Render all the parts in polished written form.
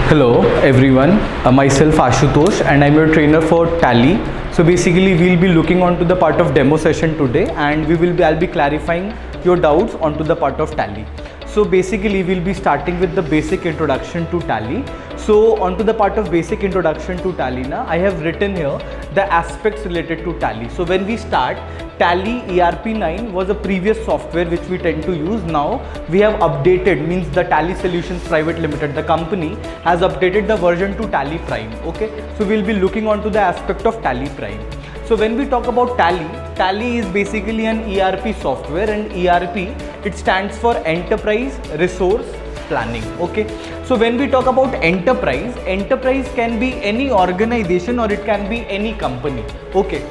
Hello everyone, myself Ashutosh and I'm your trainer for Tally. So basically we'll be looking onto the part of demo session today and I'll be clarifying your doubts onto the part of Tally. So basically we'll be starting with the basic introduction to Tally. So onto the part of basic introduction to Tally now, I have written here the aspects related to Tally. So when we start, Tally ERP9 was a previous software which we tend to use. Now we have updated, means the Tally Solutions Private Limited, the company has updated the version to Tally Prime. Okay, so we'll be looking onto the aspect of Tally Prime. So when we talk about Tally, Tally is basically an ERP software, and ERP, it stands for Enterprise Resource Planning. Okay, so when we talk about enterprise can be any organization or it can be any company. Okay.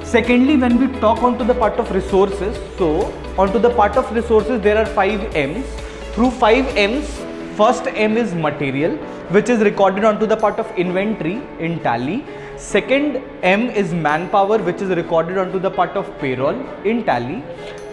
Secondly, when we talk onto the part of resources, so onto the part of resources there are 5 M's. Through 5 M's, first M is material, which is recorded onto the part of inventory in Tally. Second M is manpower, which is recorded onto the part of payroll in Tally.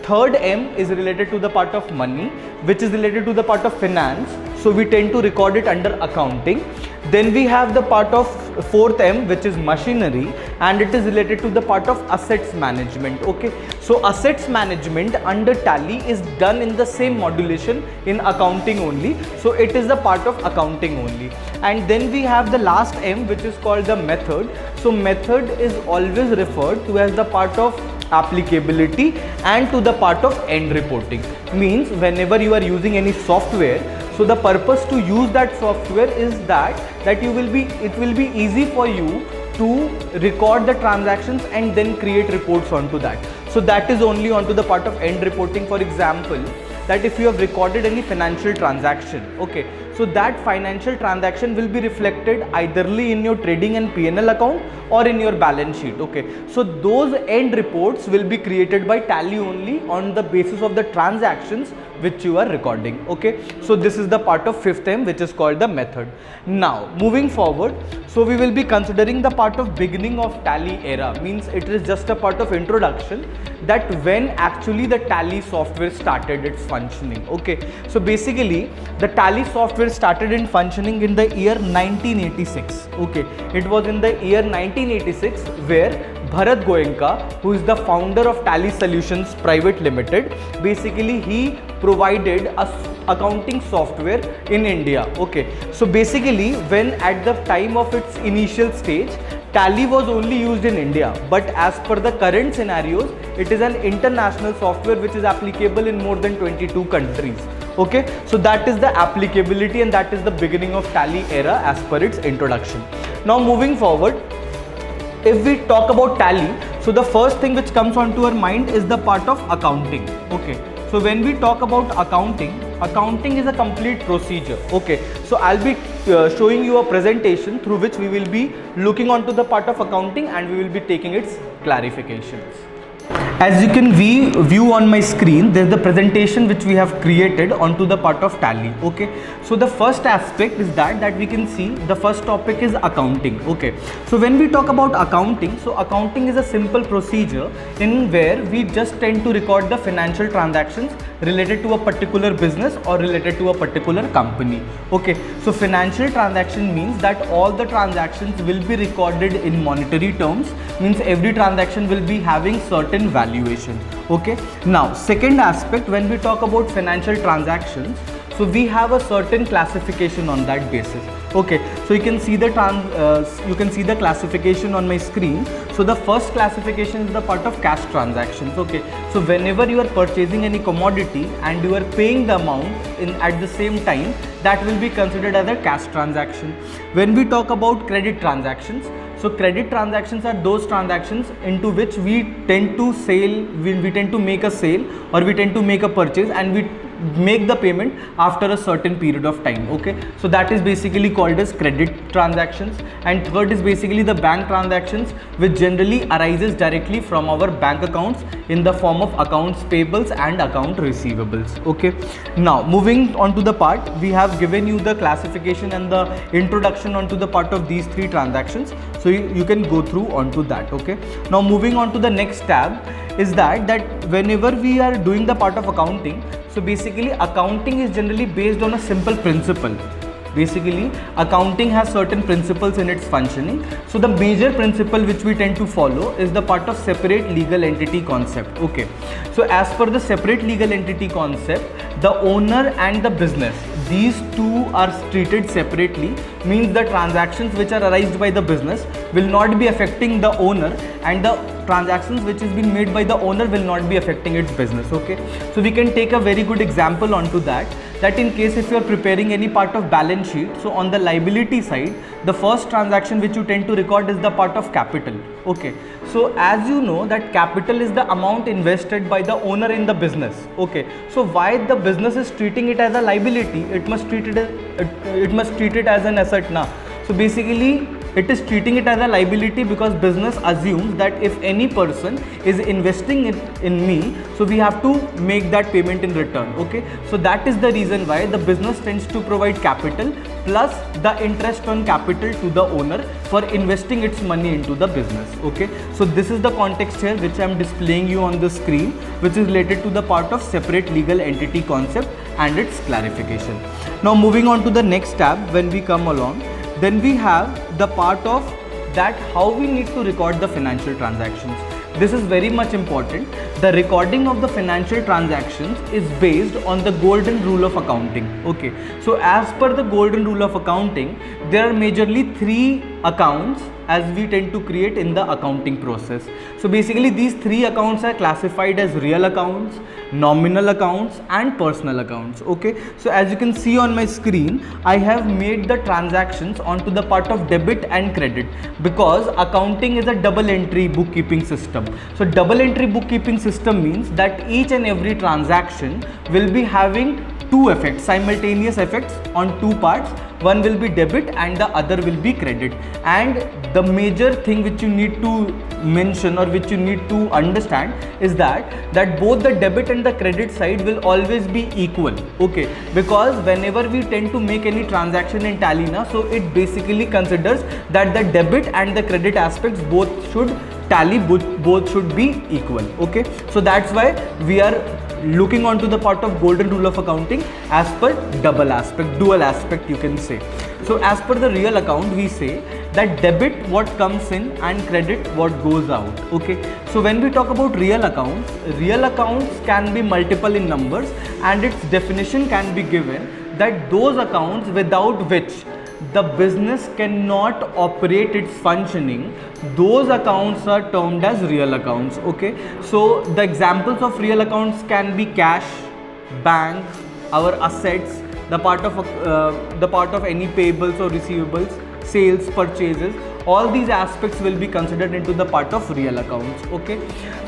Third M is related to the part of money, which is related to the part of finance. So we tend to record it under accounting. Then we have the part of fourth M, which is machinery, and it is related to the part of assets management. Okay, so assets management under Tally is done in the same modulation in accounting only. So it is the part of accounting only. And then we have the last M, which is called the method. So method is always referred to as the part of applicability and to the part of end reporting. Means whenever you are using any software, so the purpose to use that software is that it will be easy for you to record the transactions and then create reports onto that. So that is only onto the part of end reporting. For example, that if you have recorded any financial transaction, okay, so that financial transaction will be reflected eitherly in your trading and P&L account or in your balance sheet. Okay, so those end reports will be created by Tally only on the basis of the transactions which you are recording. Okay, so this is the part of fifth M, which is called the method. Now moving forward, so we will be considering the part of beginning of Tally era. Means it is just a part of introduction that when actually the Tally software started its functioning. Okay, so basically the Tally software started in functioning in the year 1986. Okay, it was in the year 1986 where Bharat Goenka, who is the founder of Tally Solutions Private Limited, basically he provided a accounting software in India. Okay, so basically when at the time of its initial stage, Tally was only used in India, but as per the current scenarios, it is an international software which is applicable in more than 22 countries. Okay, so that is the applicability and that is the beginning of Tally era as per its introduction. Now moving forward, if we talk about Tally, so the first thing which comes onto our mind is the part of accounting. Okay, so when we talk about accounting is a complete procedure. Okay, so I'll be showing you a presentation through which we will be looking onto the part of accounting and we will be taking its clarifications. As you can view on my screen, there is the presentation which we have created onto the part of Tally. Okay, so the first aspect is that we can see the first topic is accounting. Okay, so when we talk about accounting, so accounting is a simple procedure in where we just tend to record the financial transactions related to a particular business or related to a particular company. Okay, so financial transaction means that all the transactions will be recorded in monetary terms, means every transaction will be having certain valuation. Okay, now second aspect, when we talk about financial transactions, so we have a certain classification on that basis. Okay, so you can see the classification on my screen. So the first classification is the part of cash transactions. Okay, so whenever you are purchasing any commodity and you are paying the amount at the same time, that will be considered as a cash transaction. When we talk about credit transactions, so credit transactions are those transactions into which we tend to make a sale or we tend to make a purchase and we make the payment after a certain period of time. Okay, so that is basically called as credit transactions. And third is basically the bank transactions, which generally arises directly from our bank accounts in the form of accounts payables and account receivables. Okay, now moving on to the part, we have given you the classification and the introduction onto the part of these three transactions, so you can go through onto that. Okay, now moving on to the next tab is that whenever we are doing the part of accounting, so basically accounting is generally based on a simple principle. Basically, accounting has certain principles in its functioning. So the major principle which we tend to follow is the part of separate legal entity concept. Okay, so as per the separate legal entity concept, the owner and the business, these two are treated separately, means the transactions which are arised by the business will not be affecting the owner, and the transactions which is being made by the owner will not be affecting its business. Okay, so we can take a very good example onto that in case if you are preparing any part of balance sheet, so on the liability side, the first transaction which you tend to record is the part of capital. Okay, so as you know that capital is the amount invested by the owner in the business. Okay, so why the business is treating it as a liability, it must treat it as an asset now. So basically it is treating it as a liability because business assumes that if any person is investing in me, so we have to make that payment in return. Okay, so that is the reason why the business tends to provide capital plus the interest on capital to the owner for investing its money into the business. Okay, so this is the context here which I am displaying you on the screen, which is related to the part of separate legal entity concept and its clarification. Now moving on to the next tab, when we come along, then we have the part of that how we need to record the financial transactions. This is very much important. The recording of the financial transactions is based on the golden rule of accounting. Okay, so as per the golden rule of accounting, there are majorly 3 accounts as we tend to create in the accounting process. So basically these 3 accounts are classified as real accounts, nominal accounts and personal accounts. Okay, so as you can see on my screen, I have made the transactions onto the part of debit and credit because accounting is a double entry bookkeeping system. So double entry bookkeeping system means that each and every transaction will be having 2 effects, simultaneous effects on 2 parts. One will be debit and the other will be credit. And the major thing which you need to mention or which you need to understand is that both the debit and the credit side will always be equal. Okay, because whenever we tend to make any transaction in Tally na, so it basically considers that the debit and the credit aspects both should tally, both should be equal. Okay, so that's why we are looking onto the part of golden rule of accounting as per double aspect, dual aspect you can say. So as per the real account, we say that debit what comes in and credit what goes out. Okay, so when we talk about real accounts can be multiple in numbers, and its definition can be given that those accounts without which the business cannot operate its functioning, those accounts are termed as real accounts. Okay, so the examples of real accounts can be cash, bank, our assets, the part of any payables or receivables, sales, purchases. All these aspects will be considered into the part of real accounts. Okay,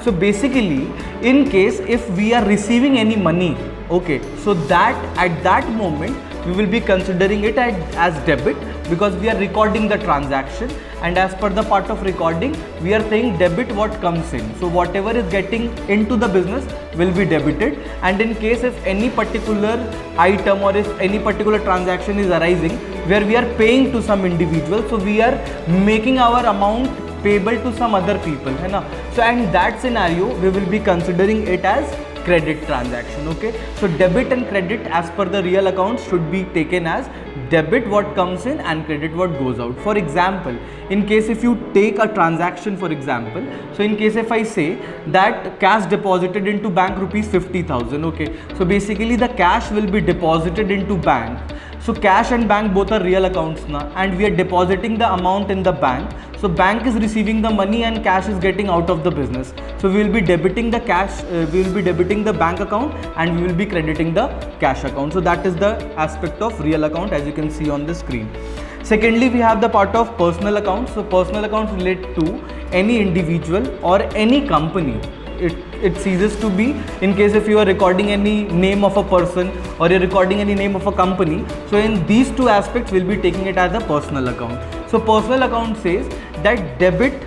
so basically in case if we are receiving any money, okay, so that at that moment we will be considering it as debit because we are recording the transaction, and as per the part of recording we are saying debit what comes in, so whatever is getting into the business will be debited. And in case if any particular item or if any particular transaction is arising where we are paying to some individual, so we are making our amount payable to some other people, hai na? So in that scenario we will be considering it as credit transaction. Okay, so debit and credit as per the real accounts should be taken as debit what comes in and credit what goes out. For example, in case if you take a transaction, for example, so in case if I say that cash deposited into bank rupees 50,000, okay, so basically the cash will be deposited into bank. So cash and bank both are real accounts now, and we are depositing the amount in the bank. So bank is receiving the money and cash is getting out of the business. So we will be debiting the cash, we will be debiting the bank account and we will be crediting the cash account. So that is the aspect of real account as you can see on the screen. Secondly, we have the part of personal accounts. So personal accounts relate to any individual or any company. It ceases to be in case if you are recording any name of a person or you're recording any name of a company. So in these 2 aspects we'll be taking it as a personal account. So personal account says that debit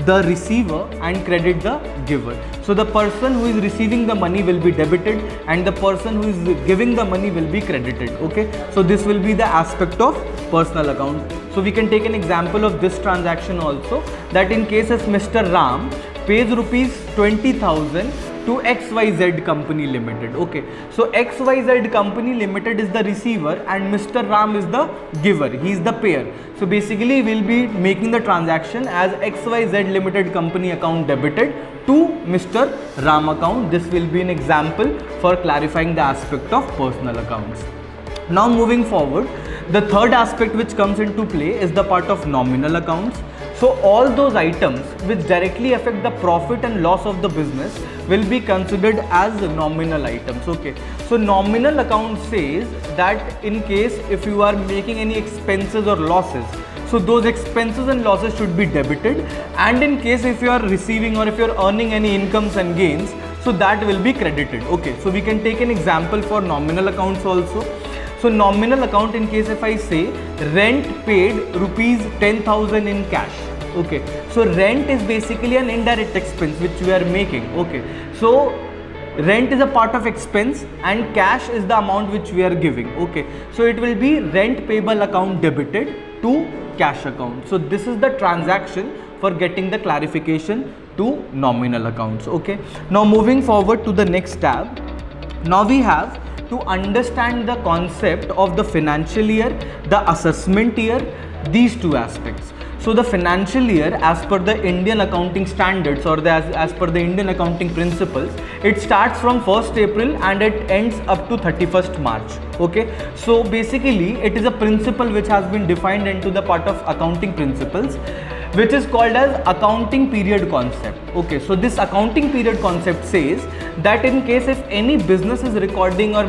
the receiver and credit the giver. So the person who is receiving the money will be debited and the person who is giving the money will be credited. Okay, so this will be the aspect of personal account. So we can take an example of this transaction also, that in case if Mr. Ram pays rupees 20,000 to XYZ Company Limited. Okay, so XYZ Company Limited is the receiver and Mr. Ram is the giver, he is the payer. So basically we'll be making the transaction as XYZ Limited Company account debited to Mr. Ram account. This will be an example for clarifying the aspect of personal accounts. Now moving forward, the third aspect which comes into play is the part of nominal accounts. So all those items which directly affect the profit and loss of the business will be considered as nominal items. Okay, so nominal account says that in case if you are making any expenses or losses, so those expenses and losses should be debited, and in case if you are receiving or if you are earning any incomes and gains, so that will be credited. Okay, so we can take an example for nominal accounts also. So nominal account, in case if I say rent paid rupees 10,000 in cash. Okay, so rent is basically an indirect expense which we are making. Okay, so rent is a part of expense and cash is the amount which we are giving. Okay, so it will be rent payable account debited to cash account. So this is the transaction for getting the clarification to nominal accounts. Okay, now moving forward to the next tab. Now we have to understand the concept of the financial year, the assessment year, these two aspects. So the financial year, as per the Indian accounting standards or as per the Indian accounting principles, it starts from 1st April and it ends up to 31st March. Okay, so basically it is a principle which has been defined into the part of accounting principles, which is called as accounting period concept. Okay, so this accounting period concept says that in case if any business is recording or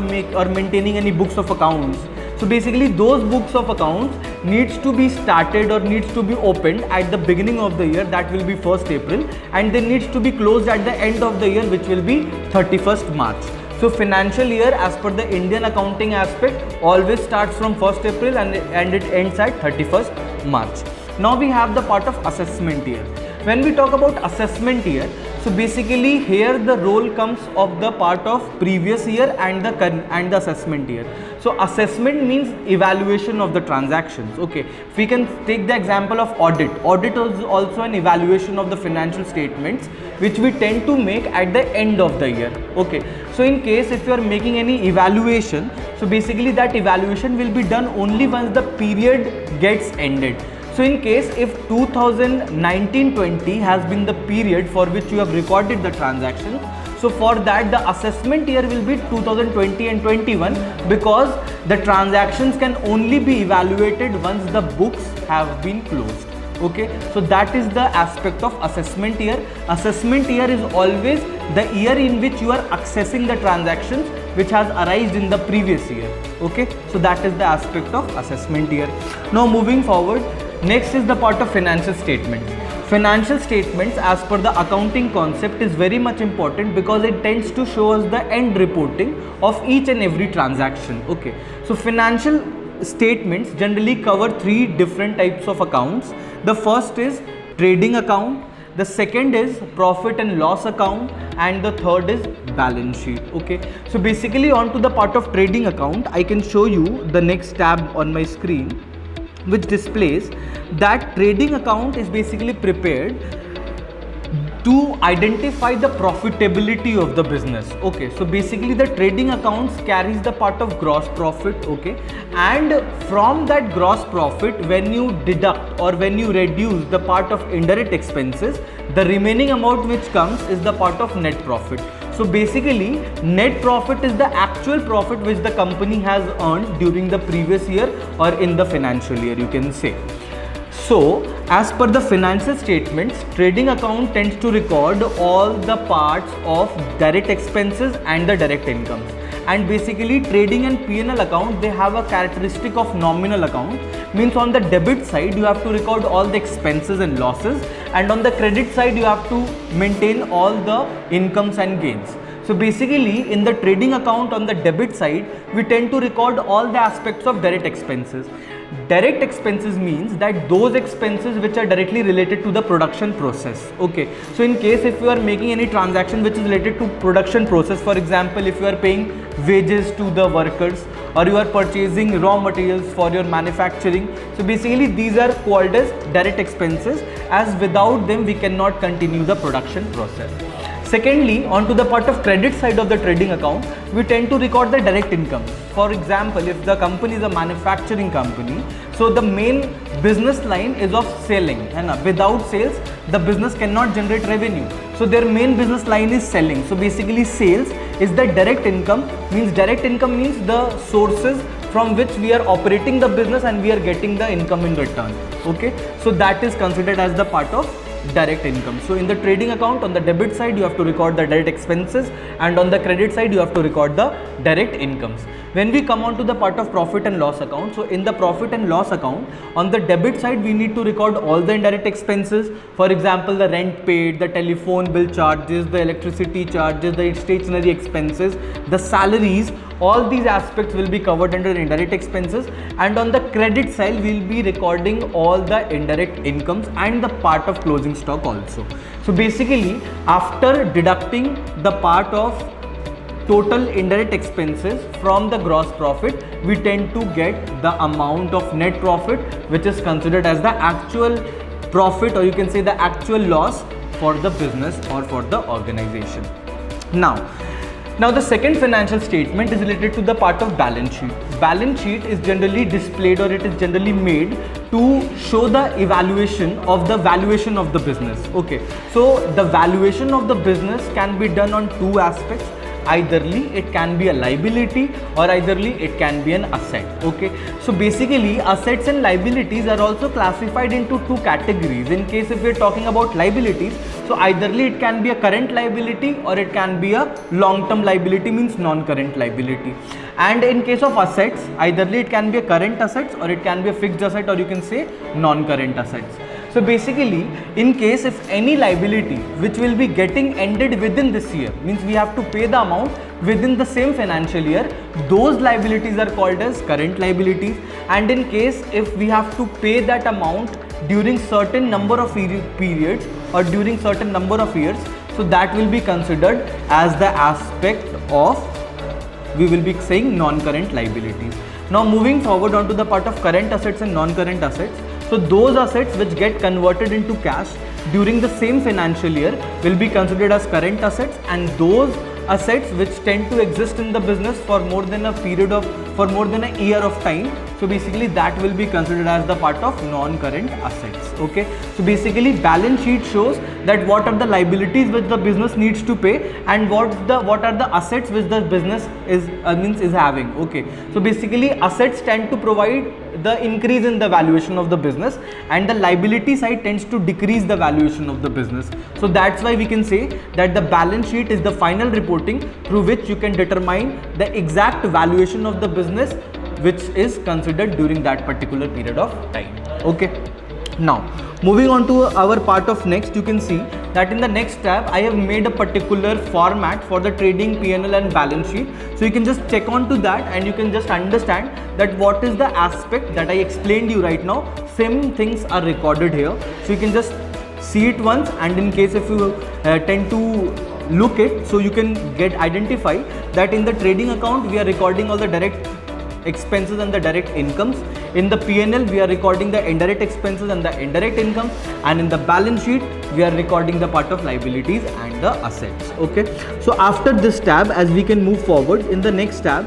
maintaining any books of accounts, so basically those books of accounts needs to be started or needs to be opened at the beginning of the year, that will be 1st April, and then needs to be closed at the end of the year, which will be 31st March. So financial year as per the Indian accounting aspect always starts from 1st April and it ends at 31st March. Now we have the part of assessment year. When we talk about assessment year, so basically here the role comes of the part of previous year and the assessment year. So assessment means evaluation of the transactions. Okay, if we can take the example of audit. Audit is also an evaluation of the financial statements which we tend to make at the end of the year. Okay, so in case if you are making any evaluation, so basically that evaluation will be done only once the period gets ended. So in case if 2019-20 has been the period for which you have recorded the transaction, so for that the assessment year will be 2020 and 21, because the transactions can only be evaluated once the books have been closed. Okay, so that is the aspect of assessment year. Assessment year is always the year in which you are accessing the transactions which has arisen in the previous year. Okay, so that is the aspect of assessment year. Now moving forward, next is the part of financial statements. Financial statements as per the accounting concept is very much important because it tends to show us the end reporting of each and every transaction. Okay, so financial statements generally cover three different types of accounts. The first is trading account, the second is profit and loss account, and the third is balance sheet. Okay, so basically on to the part of trading account, I can show you the next tab on my screen, which displays that trading account is basically prepared to identify the profitability of the business. Okay, so basically the trading accounts carries the part of gross profit. Okay, and from that gross profit, when you deduct or when you reduce the part of indirect expenses, the remaining amount which comes is the part of net profit. So basically net profit is the actual profit which the company has earned during the previous year or in the financial year, you can say. So as per the financial statements, trading account tends to record all the parts of direct expenses and the direct incomes. And basically trading and P&L account, they have a characteristic of nominal account. Means on the debit side you have to record all the expenses and losses, and on the credit side you have to maintain all the incomes and gains. So basically in the trading account on the debit side, we tend to record all the aspects of direct expenses. Direct expenses means that those expenses which are directly related to the production process. Okay, so in case if you are making any transaction which is related to production process, for example if you are paying wages to the workers or you are purchasing raw materials for your manufacturing, so basically these are called as direct expenses, as without them we cannot continue the production process. Secondly, onto the part of credit side of the trading account, we tend to record the direct income. For example, if the company is a manufacturing company, so the main business line is of selling, and without sales, the business cannot generate revenue. So their main business line is selling. So basically, sales is the direct income. Direct income means the sources from which we are operating the business and we are getting the income in return. Okay, so that is considered as the part of direct income. So in the trading account, on the debit side you have to record the direct expenses, and on the credit side you have to record the direct incomes. When we come on to the part of profit and loss account, so in the profit and loss account, on the debit side we need to record all the indirect expenses. For example, the rent paid, the telephone bill charges, the electricity charges, the stationery expenses, the salaries, all these aspects will be covered under indirect expenses. And on the credit side we will be recording all the indirect incomes and the part of closing stock also. So basically, after deducting the part of total indirect expenses from the gross profit, we tend to get the amount of net profit, which is considered as the actual profit, or you can say the actual loss for the business or for the organization. Now the second financial statement is related to the part of balance sheet. Balance sheet is generally displayed, or it is generally made to show the evaluation of the valuation of the business. Okay, so the valuation of the business can be done on two aspects. Eitherly it can be a liability, or eitherly it can be an asset. Okay, so basically assets and liabilities are also classified into two categories. In case if we are talking about liabilities, so eitherly it can be a current liability or it can be a long-term liability, means non-current liability. And in case of assets, eitherly it can be a current assets or it can be a fixed asset, or you can say non-current assets. So basically, in case if any liability which will be getting ended within this year, means we have to pay the amount within the same financial year, those liabilities are called as current liabilities. And in case if we have to pay that amount during certain number of periods or during certain number of years, so that will be considered as the aspect of, we will be saying, non-current liabilities. Now moving forward onto the part of current assets and non-current assets. So those assets which get converted into cash during the same financial year will be considered as current assets, and those assets which tend to exist in the business for more than a year of time, so basically that will be considered as the part of non-current assets. Okay, so basically balance sheet shows that what are the liabilities which the business needs to pay and what are the assets which the business is having. Okay, so basically assets tend to provide the increase in the valuation of the business, and the liability side tends to decrease the valuation of the business. So that's why we can say that the balance sheet is the final reporting through which you can determine the exact valuation of the business which is considered during that particular period of time. Okay, now moving on to our part of next, you can see that in the next tab I have made a particular format for the trading P&L and balance sheet. So you can just check on to that and you can just understand that what is the aspect that I explained you right now. Same things are recorded here, so you can just see it once, and in case if you tend to look it, so you can identify that in the trading account we are recording all the direct expenses and the direct incomes. In the P&L we are recording the indirect expenses and the indirect incomes, and in the balance sheet we are recording the part of liabilities and the assets. Okay, so after this tab, as we can move forward, in the next tab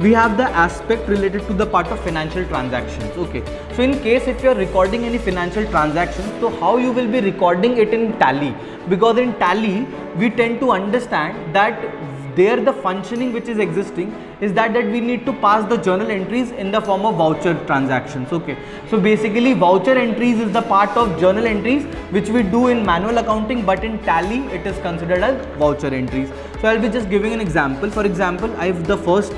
we have the aspect related to the part of financial transactions. Okay, so in case if you are recording any financial transactions, so how you will be recording it in Tally, because in Tally we tend to understand that there the functioning which is existing is that we need to pass the journal entries in the form of voucher transactions. Okay, so basically voucher entries is the part of journal entries which we do in manual accounting, but in Tally it is considered as voucher entries. So I'll be just giving an example. For example, I have the first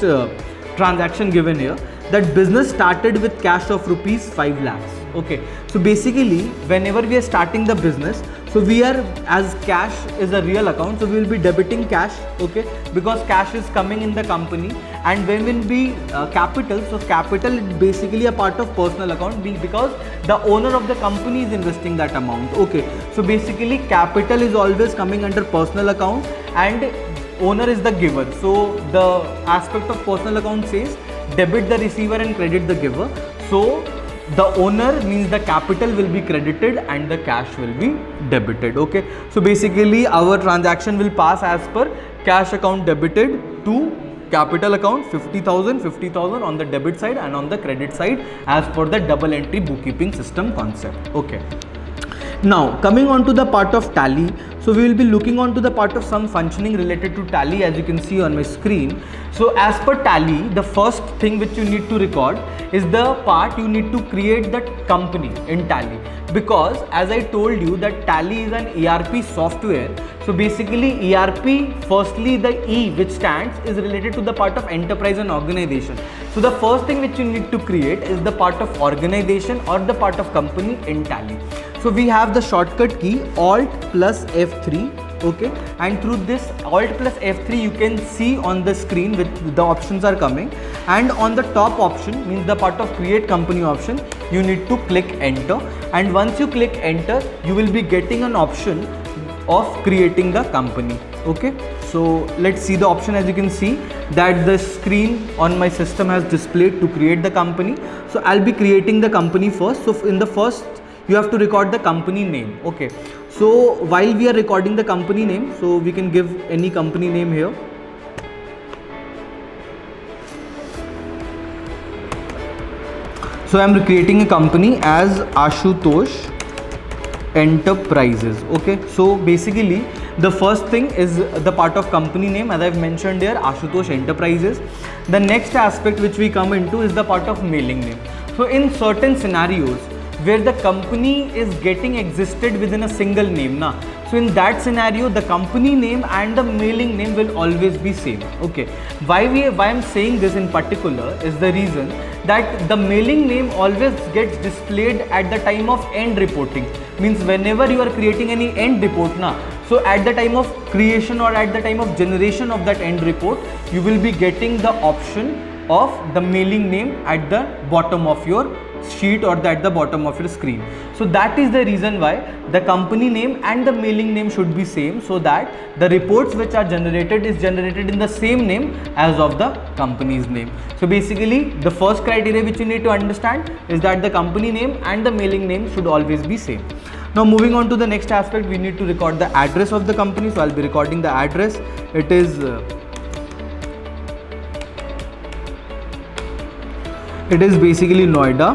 transaction given here, that business started with cash of rupees 5 lakhs. Okay, so basically whenever we are starting the business, so we are, as cash is a real account, so we will be debiting cash. Okay, because cash is coming in the company. And when will be capital, so capital is basically a part of personal account, because the owner of the company is investing that amount. Okay, so basically capital is always coming under personal account and owner is the giver. So the aspect of personal account says debit the receiver and credit the giver. So the owner means the capital will be credited and the cash will be debited. Okay, so basically our transaction will pass as per cash account debited to capital account 50,000 on the debit side and on the credit side as per the double entry bookkeeping system concept. Okay, now coming on to the part of tally, so we will be looking on to the part of some functioning related to tally, as you can see on my screen. So as per tally, the first thing which you need to record is the part you need to create that company in tally, because as I told you that tally is an ERP software. So basically ERP, firstly the E which stands is related to the part of enterprise and organization. So the first thing which you need to create is the part of organization or the part of company in tally. So we have the shortcut key Alt plus F3, okay, and through this Alt plus F3 you can see on the screen with the options are coming, and on the top option means the part of create company option, you need to click enter, and once you click enter you will be getting an option of creating the company. Okay, so let's see the option. As you can see that the screen on my system has displayed to create the company. So I'll be creating the company first. So in the first you have to record the company name. Okay, so while we are recording the company name, so we can give any company name here. So I am creating a company as Ashutosh Enterprises. Okay, so basically the first thing is the part of company name, as I've mentioned here, Ashutosh Enterprises. The next aspect which we come into is the part of mailing name. So in certain scenarios where the company is getting existed within a single name na, so in that scenario the company name and the mailing name will always be same. Okay, why I'm saying this in particular is the reason that the mailing name always gets displayed at the time of end reporting, means whenever you are creating any end report na, so at the time of creation or at the time of generation of that end report, you will be getting the option of the mailing name at the bottom of your sheet or at the bottom of your screen. So that is the reason why the company name and the mailing name should be same, so that the reports which are generated is generated in the same name as of the company's name. So basically the first criteria which you need to understand is that the company name and the mailing name should always be same. Now moving on to the next aspect, we need to record the address of the company. So I'll be recording the address. It is basically Noida,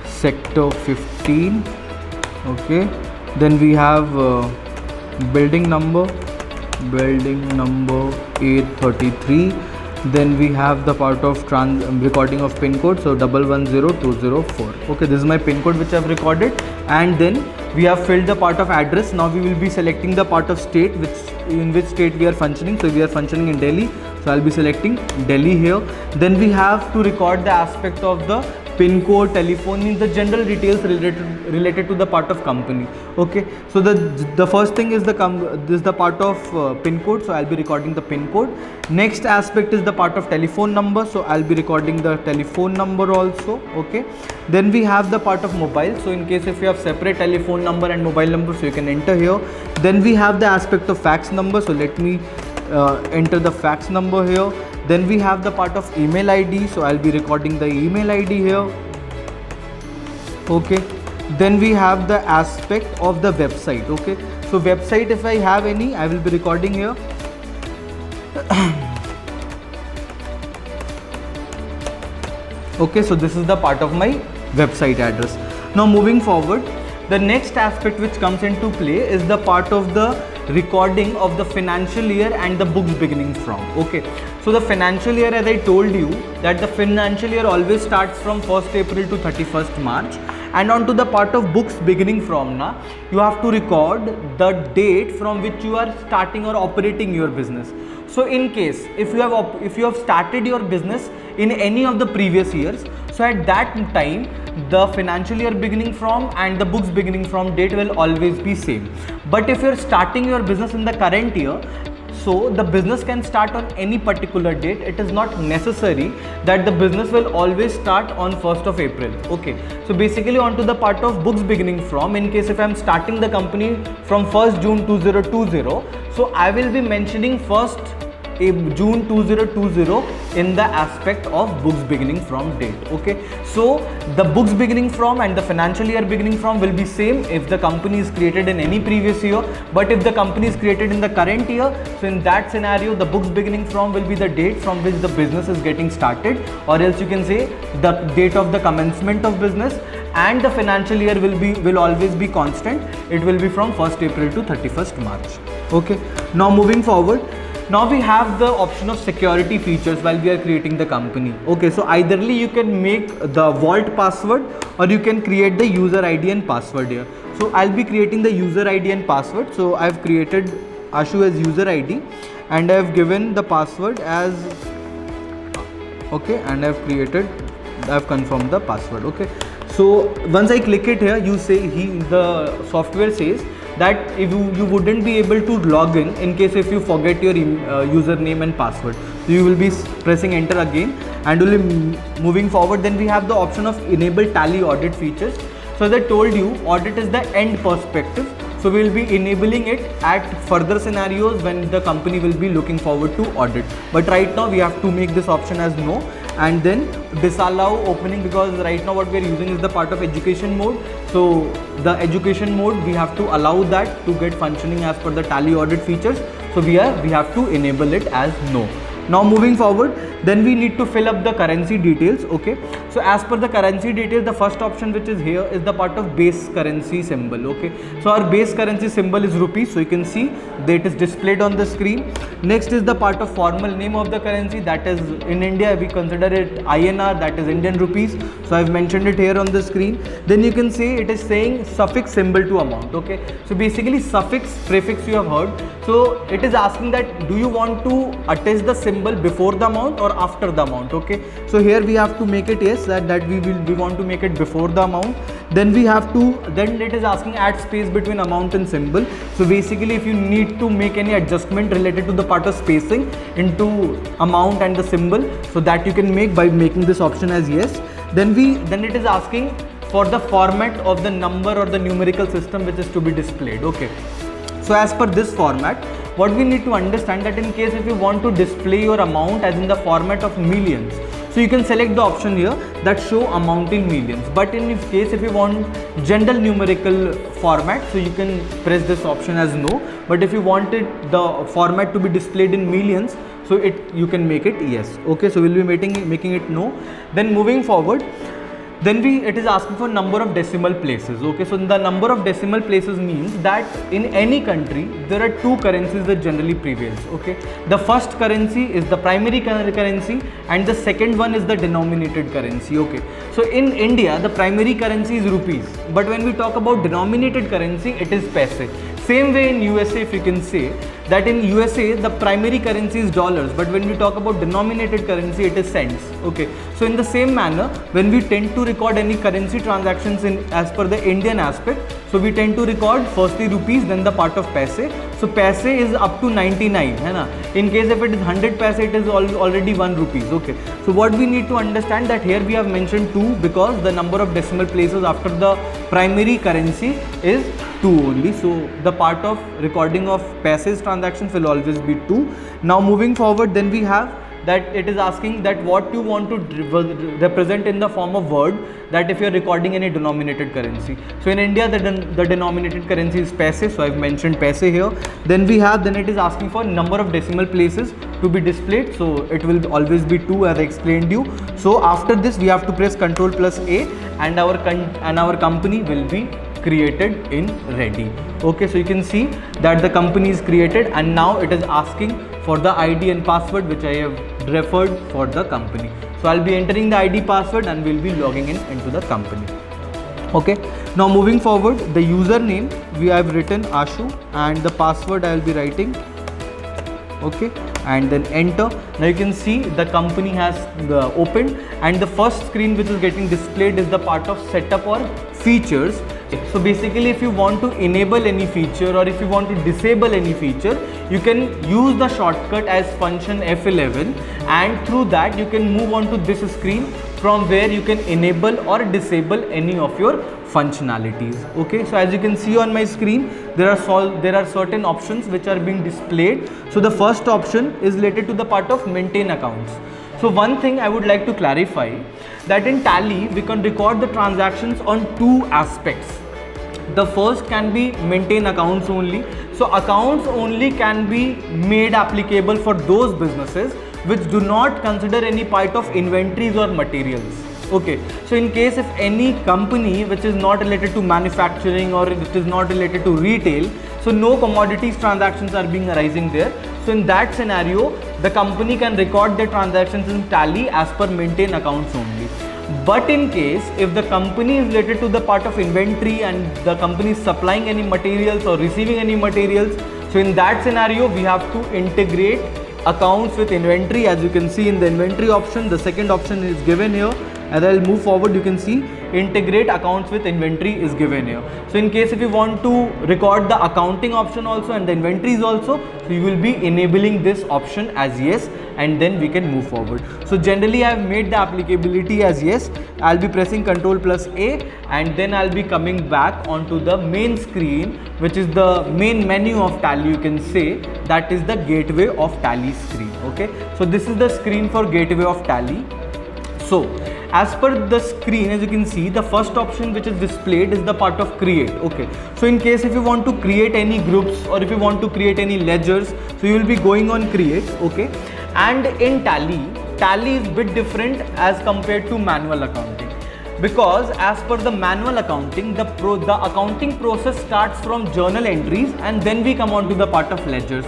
sector 15. Okay, then we have building number 833. Then we have the part of recording of pin code, so 110204. Okay, this is my pin code which I have recorded, and then we have filled the part of address. Now we will be selecting the part of state, in which state we are functioning. So we are functioning in Delhi, so I'll be selecting Delhi here. Then we have to record the aspect of the pin code, telephone, means the general details related to the part of company. Okay, so the first thing is the part of pin code, so I'll be recording the pin code. Next aspect is the part of telephone number, so I'll be recording the telephone number also. Okay, then we have the part of mobile, so in case if you have separate telephone number and mobile number, so you can enter here. Then we have the aspect of fax number, so let me enter the fax number here. Then we have the part of email ID, so I'll be recording the email ID here. Okay, then we have the aspect of the website. Okay, so website, if I have any, I will be recording here. Okay, so this is the part of my website address. Now moving forward, the next aspect which comes into play is the part of the recording of the financial year and the books beginning from. Okay, so the financial year, as I told you, that the financial year always starts from 1st April to 31st March, and on to the part of books beginning from na, you have to record the date from which you are starting or operating your business. So in case if you have started your business in any of the previous years, so at that time the financial year beginning from and the books beginning from date will always be same. But if you are starting your business in the current year, so the business can start on any particular date. It is not necessary that the business will always start on 1st of April. Okay, so basically on to the part of books beginning from, in case if I am starting the company from 1st June 2020, so I will be mentioning 1st June 2020 in the aspect of books beginning from date. Okay, so the books beginning from and the financial year beginning from will be same if the company is created in any previous year, but if the company is created in the current year, so in that scenario the books beginning from will be the date from which the business is getting started, or else you can say the date of the commencement of business, and the financial year will always be constant. It will be from 1st April to 31st March. Okay, now moving forward, now we have the option of security features while we are creating the company. Okay, so eitherly you can make the vault password or you can create the user ID and password here. So I'll be creating the user ID and password. So I've created Ashu as user ID and I've given the password as, okay, and I've confirmed the password. Okay, so once I click it here, you say the software says that if you wouldn't be able to log in case if you forget your username and password. So you will be pressing enter again and will be moving forward. Then we have the option of enable tally audit features. So as I told you, audit is the end perspective. So we will be enabling it at further scenarios when the company will be looking forward to audit. But right now we have to make this option as no, and then disallow opening, because right now what we are using is the part of education mode. So the education mode, we have to allow that to get functioning as per the tally audit features. So we have to enable it as no. Now moving forward, then we need to fill up the currency details. Okay, so as per the currency details, the first option which is here is the part of base currency symbol. Okay, so our base currency symbol is rupees, so you can see that it is displayed on the screen. Next is the part of formal name of the currency, that is in India we consider it INR, that is Indian rupees. So I've mentioned it here on the screen. Then you can see it is saying suffix symbol to amount. Okay, so basically suffix, prefix you have heard. So it is asking that do you want to attach the symbol before the amount or after the amount. Okay, so here we have to make it yes, that we want to make it before the amount. Then it is asking add space between amount and symbol. So basically if you need to make any adjustment related to the part of spacing into amount and the symbol, so that you can make by making this option as yes. Then it is asking for the format of the number or the numerical system which is to be displayed. Okay, so as per this format, what we need to understand that in case if you want to display your amount as in the format of millions, so you can select the option here that show amount in millions. But in case if you want general numerical format, so you can press this option as no. But if you wanted the format to be displayed in millions, so you can make it yes. Okay, so we'll be making it no. Then moving forward, then it is asking for number of decimal places. Okay, so the number of decimal places means that in any country there are two currencies that generally prevails. Okay, the first currency is the primary currency and the second one is the denominated currency. Okay, so in India the primary currency is rupees, but when we talk about denominated currency, it is paise. Same way in USA, if you can say that in USA the primary currency is dollars, but when we talk about denominated currency, it is cents. Okay, so in the same manner, when we tend to record any currency transactions as per the Indian aspect, so we tend to record firstly rupees, then the part of paise. So paise is up to 99, hai na? In case if it is 100 paise, it is already 1 rupees. Okay, so what we need to understand that here we have mentioned 2 because the number of decimal places after the primary currency is 2 only. So the part of recording of paises transactions will always be 2. Now moving forward, then we have that it is asking that what you want to represent in the form of word, that if you are recording any denominated currency. So in India the denominated currency is paise, so I've mentioned paise here. Then it is asking for number of decimal places to be displayed, so it will always be 2 as I explained you. So after this we have to press Ctrl plus A and our company will be created in ready. Okay, so you can see that the company is created and now it is asking for the ID and password which I have referred for the company. So I'll be entering the ID password and we'll be logging into the company. Okay, now moving forward, the username we have written Ashu and the password I will be writing. Okay, and then enter. Now you can see the company has opened and the first screen which is getting displayed is the part of setup or features. So basically if you want to enable any feature or if you want to disable any feature, you can use the shortcut as function F11 and through that you can move on to this screen from where you can enable or disable any of your functionalities. Okay, so as you can see on my screen, there are certain options which are being displayed. So the first option is related to the part of maintain accounts. So one thing I would like to clarify, that in Tally we can record the transactions on two aspects. The first can be maintain accounts only. So accounts only can be made applicable for those businesses which do not consider any part of inventories or materials. Okay, so in case if any company which is not related to manufacturing or it is not related to retail, so no commodities transactions are being arising there. So in that scenario, the company can record their transactions in Tally as per maintain accounts only. But in case if the company is related to the part of inventory and the company is supplying any materials or receiving any materials, so in that scenario we have to integrate accounts with inventory. As you can see in the inventory option, the second option is given here. As I'll move forward, you can see integrate accounts with inventory is given here. So in case if you want to record the accounting option also and the inventories also, so you will be enabling this option as yes, and then we can move forward. So generally I have made the applicability as yes. I'll be pressing Ctrl plus A, and then I'll be coming back onto the main screen, which is the main menu of Tally, you can say. That is the gateway of Tally screen. Okay, so this is the screen for gateway of Tally. So as per the screen, as you can see, the first option which is displayed is the part of create. Okay, so in case if you want to create any groups or if you want to create any ledgers, so you will be going on create. Okay, and in Tally is bit different as compared to manual accounting, because as per the manual accounting, the accounting process starts from journal entries and then we come on to the part of ledgers.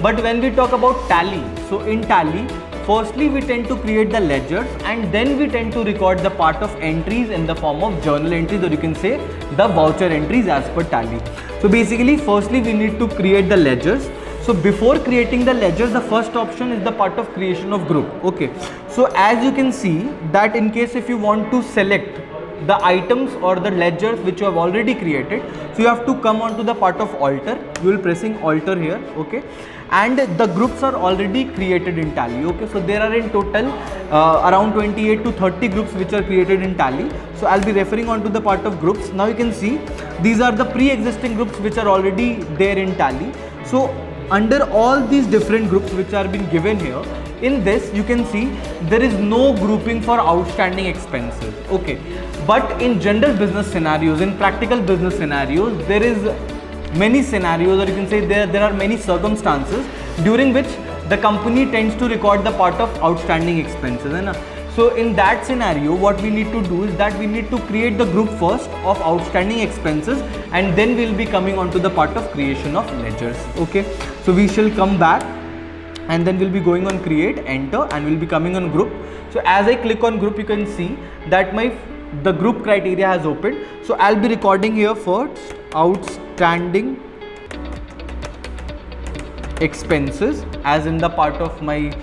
But when we talk about Tally, so in Tally, firstly we tend to create the ledgers and then we tend to record the part of entries in the form of journal entries, or you can say the voucher entries as per Tally. So basically firstly we need to create the ledgers. So before creating the ledgers, the first option is the part of creation of group. Okay, so as you can see that in case if you want to select the items or the ledgers which you have already created, so you have to come on to the part of alter. You will pressing alter here. Okay, and the groups are already created in Tally. Okay, so there are in total around 28 to 30 groups which are created in Tally. So I'll be referring on to the part of groups. Now you can see these are the pre-existing groups which are already there in Tally. So under all these different groups which are being given here, in this you can see there is no grouping for outstanding expenses. Okay, but in general business scenarios, in practical business scenarios, there is many scenarios, or you can say there are many circumstances during which the company tends to record the part of outstanding expenses. So in that scenario, what we need to do is that we need to create the group first of outstanding expenses, and then we'll be coming on to the part of creation of ledgers. Okay, so we shall come back and then we'll be going on create, enter, and we'll be coming on group. So as I click on group, you can see that the group criteria has opened. So I'll be recording here first outstanding expenses as in the part of my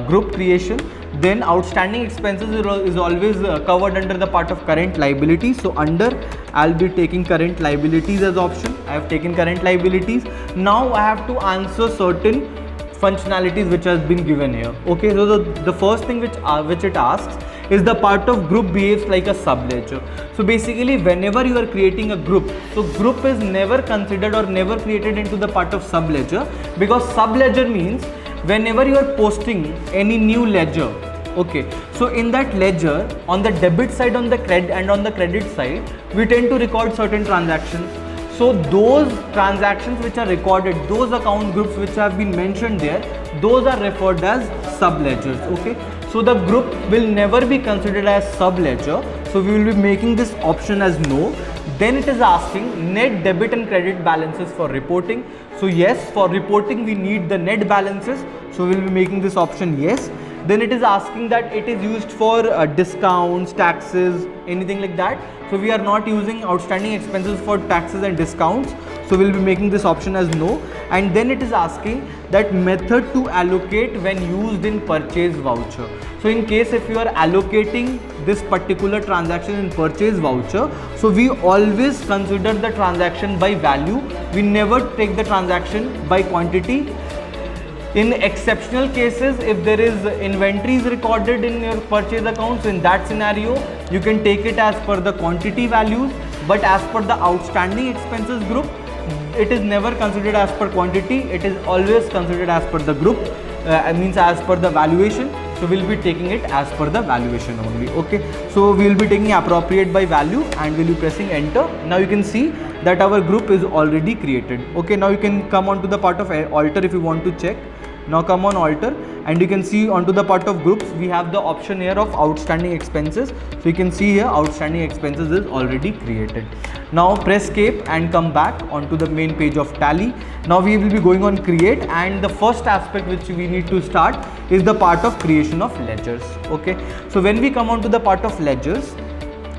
group creation. Then outstanding expenses is always covered under the part of current liabilities. So under, I'll be taking current liabilities as option. I have taken current liabilities. Now I have to answer certain functionalities which has been given here. Okay, so the first thing which it asks is the part of group behaves like a subledger. So basically whenever you are creating a group, so group is never considered or never created into the part of subledger, because subledger means whenever you are posting any new ledger. Okay, so in that ledger, on the debit side, on the credit and on the credit side, we tend to record certain transactions. So those transactions which are recorded, those account groups which have been mentioned there, those are referred as subledgers. Okay, so the group will never be considered as subledger. So we will be making this option as no. Then it is asking net debit and credit balances for reporting. So yes, for reporting we need the net balances. So we will be making this option yes. Then it is asking that it is used for discounts, taxes, anything like that. So we are not using outstanding expenses for taxes and discounts. So we'll be making this option as no. And then it is asking that method to allocate when used in purchase voucher. So in case if you are allocating this particular transaction in purchase voucher, so we always consider the transaction by value. We never take the transaction by quantity. In exceptional cases, if there is inventories recorded in your purchase account, so in that scenario, you can take it as per the quantity values, but as per the outstanding expenses group, it is never considered as per quantity, it is always considered as per the group, means as per the valuation. So we'll be taking it as per the valuation only. Okay, so we'll be taking appropriate by value and we'll be pressing enter. Now you can see that our group is already created. Okay, now you can come on to the part of alter if you want to check. Now come on alter and you can see onto the part of groups we have the option here of outstanding expenses. So you can see here outstanding expenses is already created. Now press escape and come back onto the main page of Tally. Now we will be going on create, and the first aspect which we need to start is the part of creation of ledgers. Okay, so when we come on to the part of ledgers,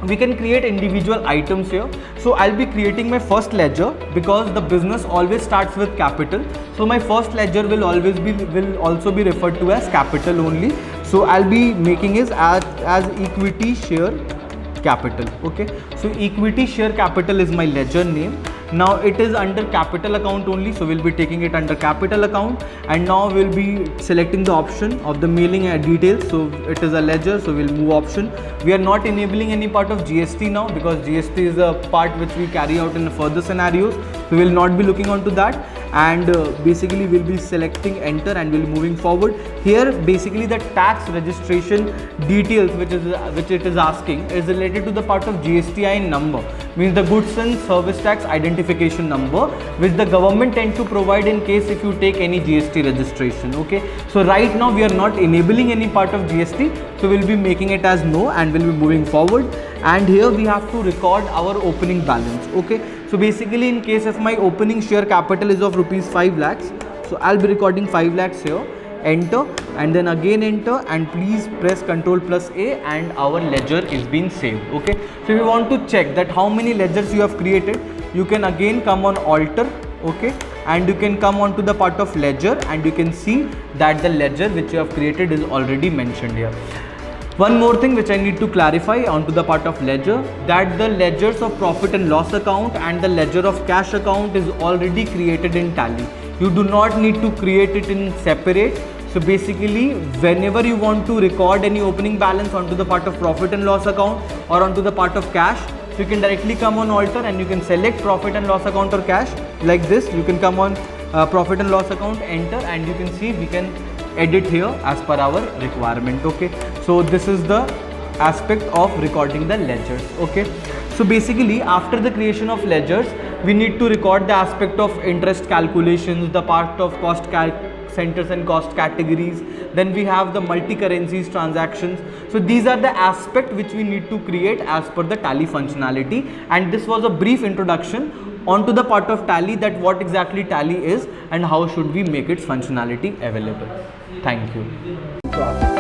we can create individual items here. So I'll be creating my first ledger because the business always starts with capital. So my first ledger will also be referred to as capital only. So I'll be making it as equity share capital. Okay, so equity share capital is my ledger name. Now it is under capital account only, so we'll be taking it under capital account, and now we'll be selecting the option of the mailing details. So it is a ledger, so we'll move option. We are not enabling any part of GST now because GST is a part which we carry out in further scenarios, so we'll not be looking onto that. And basically we'll be selecting enter and we'll be moving forward. Here basically the tax registration details which it is asking is related to the part of GSTIN number, means the goods and service tax identification number, which the government tend to provide in case if you take any GST registration. Okay, so right now we are not enabling any part of GST, so we'll be making it as no and we'll be moving forward. And here we have to record our opening balance. Okay, so basically in case if my opening share capital is of rupees 5 lakhs, so I'll be recording 5 lakhs here, enter and then again enter, and please press Ctrl+A and our ledger is being saved. Okay, so if you want to check that how many ledgers you have created, you can again come on alter. Okay, and you can come on to the part of ledger and you can see that the ledger which you have created is already mentioned here. One more thing which I need to clarify onto the part of ledger, that the ledgers of profit and loss account and the ledger of cash account is already created in Tally. You do not need to create it in separate. So basically whenever you want to record any opening balance onto the part of profit and loss account or onto the part of cash, so you can directly come on alter and you can select profit and loss account or cash like this. You can come on profit and loss account, enter, and you can see we can edit here as per our requirement. Okay, so this is the aspect of recording the ledgers. Okay, so basically after the creation of ledgers, we need to record the aspect of interest calculations, the part of cost centers and cost categories, then we have the multi-currencies transactions. So these are the aspects which we need to create as per the Tally functionality, and this was a brief introduction onto the part of Tally, that what exactly Tally is and how should we make its functionality available. Thank you.